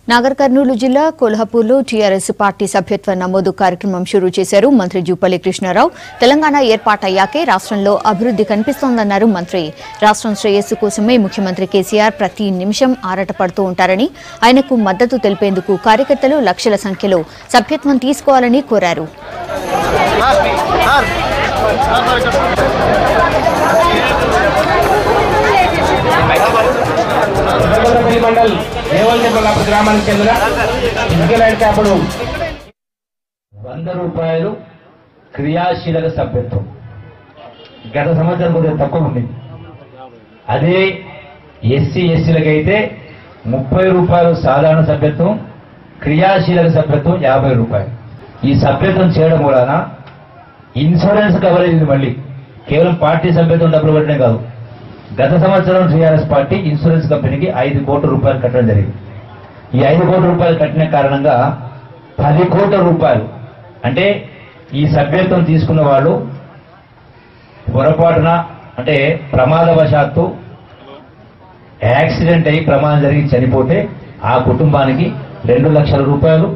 నాగర్ కర్నూలు జిల్లా కొల్హాపూర్లో TRS party సభ్యత్వ నమోదు కార్యక్రమం షురూ చేశారు మంత్రి జూపల్లి కృష్ణారావు. తెలంగాణ ఏర్పాటయ్యాకే రాష్ట్రంలో అభివృద్ధి కనిపిస్తోందన్నారు మంత్రి. రాష్ట్రం శ్రేయస్సు కోసమే ముఖ్యమంత్రి కేసీఆర్ ప్రతి నిమిషం ఆరాటపడుతూ ఉంటారని, ఆయనకు మద్దతు తెలిపేందుకు కార్యకర్తలు లక్షల సంఖ్యలో సభ్యత్వం తీసుకోవాలని కోరారు. గ్రామానికి చెందిన అప్పుడు 100 రూపాయలు క్రియాశీలక సభ్యత్వం గత సంవత్సరం కొద్దిగా తక్కువ ఉంది. అదే ఎస్సీలకైతే 30 రూపాయలు సాధారణ సభ్యత్వం, క్రియాశీలక సభ్యత్వం 50 రూపాయలు. ఈ సభ్యత్వం చేయడం వలన ఇన్సూరెన్స్ కవరేజ్ ఇది. మళ్ళీ కేవలం పార్టీ సభ్యత్వం డబ్బులు పట్టడం కాదు. గత సంవత్సరం టీఆర్ఎస్ పార్టీ ఇన్సూరెన్స్ కంపెనీకి 5 కోట్ల రూపాయలు కట్టడం జరిగింది. ఈ 5 కోట్ల రూపాయలు కట్టిన కారణంగా 10 కోట్ల రూపాయలు అంటే ఈ సభ్యత్వం తీసుకున్న వాళ్ళు పొరపాటున అంటే ప్రమాదవశాత్తు యాక్సిడెంట్ అయి ప్రమాదం జరిగి చనిపోతే ఆ కుటుంబానికి 2 లక్షల రూపాయలు